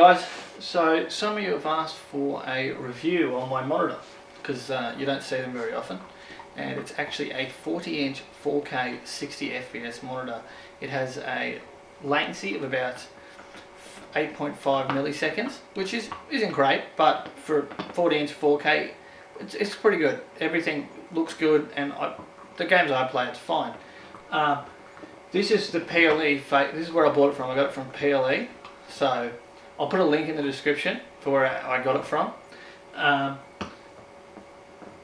guys, so some of you have asked for a review on my monitor because you don't see them very often, and it's actually a 40-inch 4K 60 FPS monitor. It has a latency of about 8.5 milliseconds, which isn't great, but for 40-inch 4K it's pretty good. Everything looks good, and the games I play, it's fine. This is the PLE, this is where I bought it from. I got it from PLE, so I'll put a link in the description for where I got it from.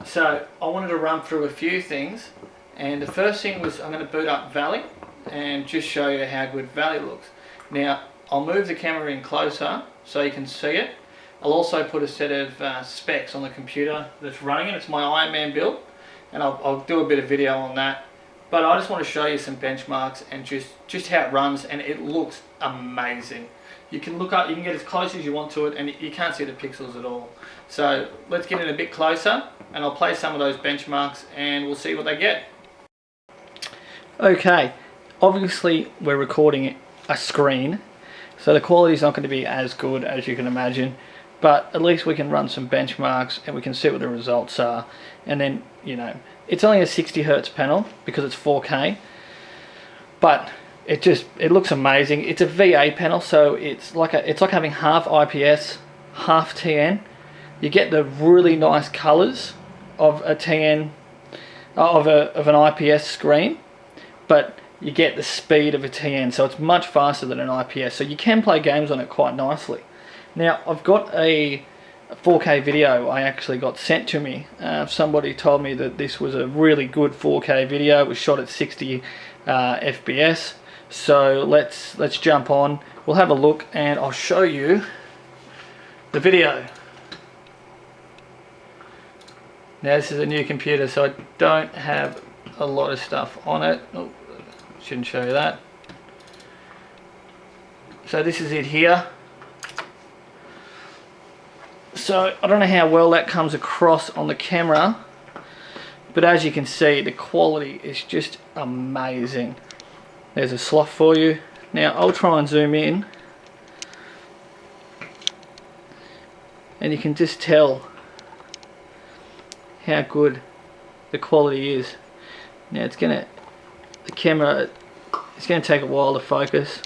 So I wanted to run through a few things, and the first thing was I'm going to boot up Valley and just show you how good Valley looks. Now I'll move the camera in closer so you can see it. I'll also put a set of specs on the computer that's running it. It's my Iron Man build, and I'll do a bit of video on that. But I just want to show you some benchmarks and just how it runs, and it looks amazing. You can look up, you can get as close as you want to it, and you can't see the pixels at all. So let's get in a bit closer, and I'll play some of those benchmarks, and we'll see what they get. Okay, obviously we're recording a screen, so the quality is not going to be as good as you can imagine, but at least we can run some benchmarks and we can see what the results are. And then, you know, it's only a 60 Hz panel because it's 4K, but it looks amazing. It's a VA panel, so it's like having half IPS, half TN. You get the really nice colors of a TN, of an IPS screen, but you get the speed of a TN, so it's much faster than an IPS, so you can play games on it quite nicely. Now I've got a 4K video I actually got sent to me. Somebody told me that this was a really good 4K video. It was shot at 60 FPS. So let's jump on. We'll have a look, and I'll show you the video. Now this is a new computer, so I don't have a lot of stuff on it. Oh, shouldn't show you that. So this is it here. So I don't know how well that comes across on the camera, but as you can see, the quality is just amazing. There's a slot for you. Now I'll try and zoom in, and you can just tell how good the quality is. Now the camera, it's going to take a while to focus,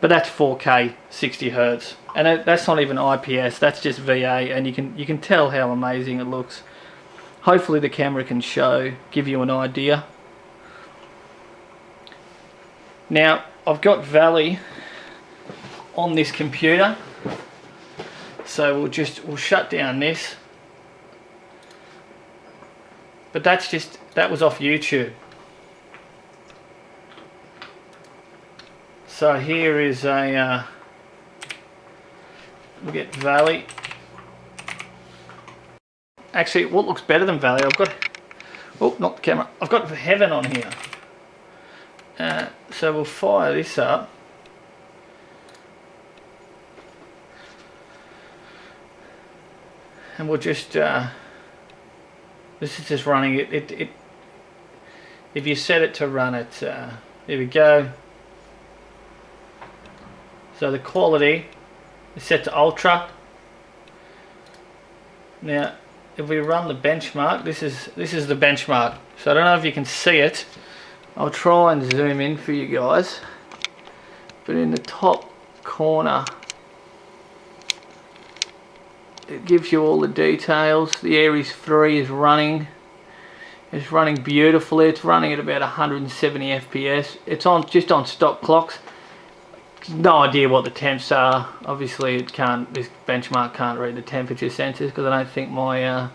but that's 4K 60 Hz, and that's not even IPS, that's just VA, and you can tell how amazing it looks. Hopefully the camera can give you an idea. Now I've got Valley on this computer, so we'll shut down this. But that was off YouTube. So here is we'll get Valley. Actually, what looks better than Valley, I've got, oh, not the camera, I've got Heaven on here. So we'll fire this up. And we'll just, this is just running it. If you set it to run it, there we go. So the quality is set to ultra. Now if we run the benchmark, this is the benchmark. So I don't know if you can see it. I'll try and zoom in for you guys, but in the top corner it gives you all the details. The Ares 3 is running. It's running beautifully. It's running at about 170 FPS. It's just on stock clocks. No idea what the temps are. Obviously this benchmark can't read the temperature sensors, because I don't think my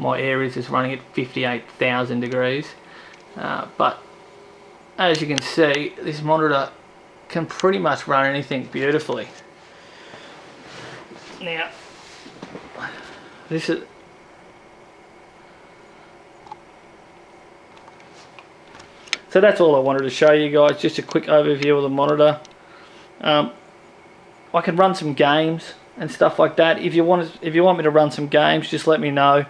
Ares is running at 58,000 degrees. But as you can see, this monitor can pretty much run anything beautifully. Now this is, so that's all I wanted to show you guys, just a quick overview of the monitor. I can run some games and stuff like that. If you want me to run some games, just let me know.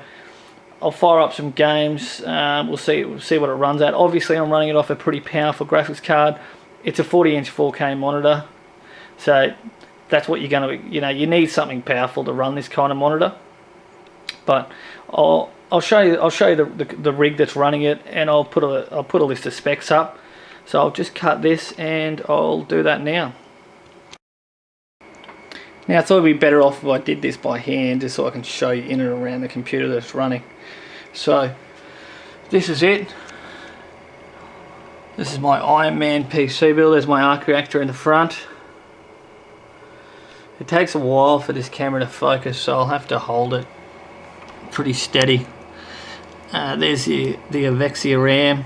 I'll fire up some games. We'll see what it runs at. Obviously I'm running it off a pretty powerful graphics card. It's a 40-inch 4K monitor, so that's what you're going to, you need something powerful to run this kind of monitor. But I'll show you the rig that's running it, and I'll put a list of specs up. So I'll just cut this and I'll do that now. Now I thought it'd be better off if I did this by hand, just so I can show you in and around the computer that's running. So this is it. This is my Iron Man PC build. There's my arc reactor in the front. It takes a while for this camera to focus, so I'll have to hold it pretty steady. There's the Avexir RAM.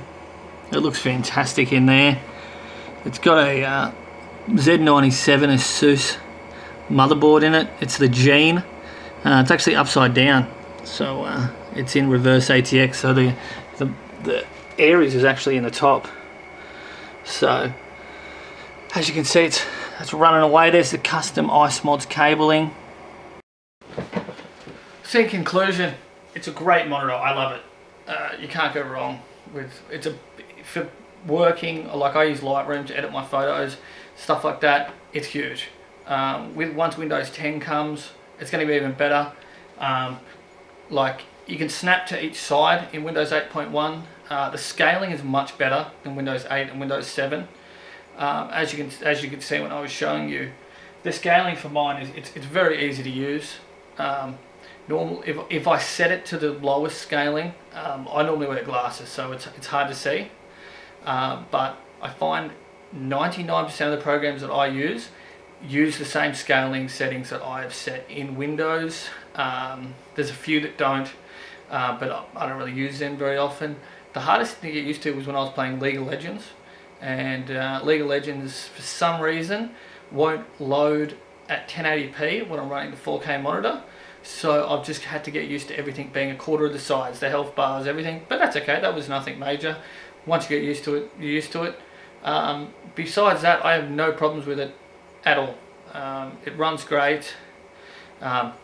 It looks fantastic in there. It's got a Z97 Asus motherboard in it. It's the Gene. It's actually upside down, so it's in reverse ATX, so the Ares is actually in the top. So as you can see, it's running away. There's the custom IceMods cabling. So in conclusion, it's a great monitor. I love it. You can't go wrong with it. For working, like I use Lightroom to edit my photos, stuff like that. It's huge. Once Windows 10 comes, it's going to be even better. Like you can snap to each side in Windows 8.1. The scaling is much better than Windows 8 and Windows 7. As you can see when I was showing you, the scaling for mine it's very easy to use. If I set it to the lowest scaling, I normally wear glasses, so it's hard to see. But I find 99% of the programs that I use the same scaling settings that I have set in Windows. There's a few that don't, but I don't really use them very often. The hardest thing to get used to was when I was playing League of Legends, and League of Legends for some reason won't load at 1080p when I'm running the 4K monitor. So I've just had to get used to everything being a quarter of the size, the health bars, everything. But that's okay, that was nothing major. Once you get used to it, you're used to it. Besides that, I have no problems with it at all. It runs great. It's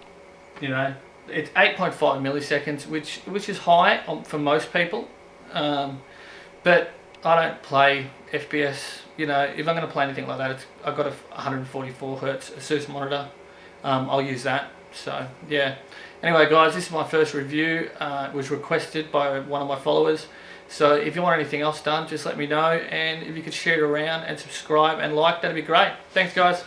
8.5 milliseconds, which is high for most people. But I don't play FPS. If I'm going to play anything like that, I've got a 144 Hz Asus monitor. I'll use that. So yeah. Anyway, guys, this is my first review. It was requested by one of my followers. So if you want anything else done, just let me know. And if you could share it around and subscribe and like, that'd be great. Thanks, guys.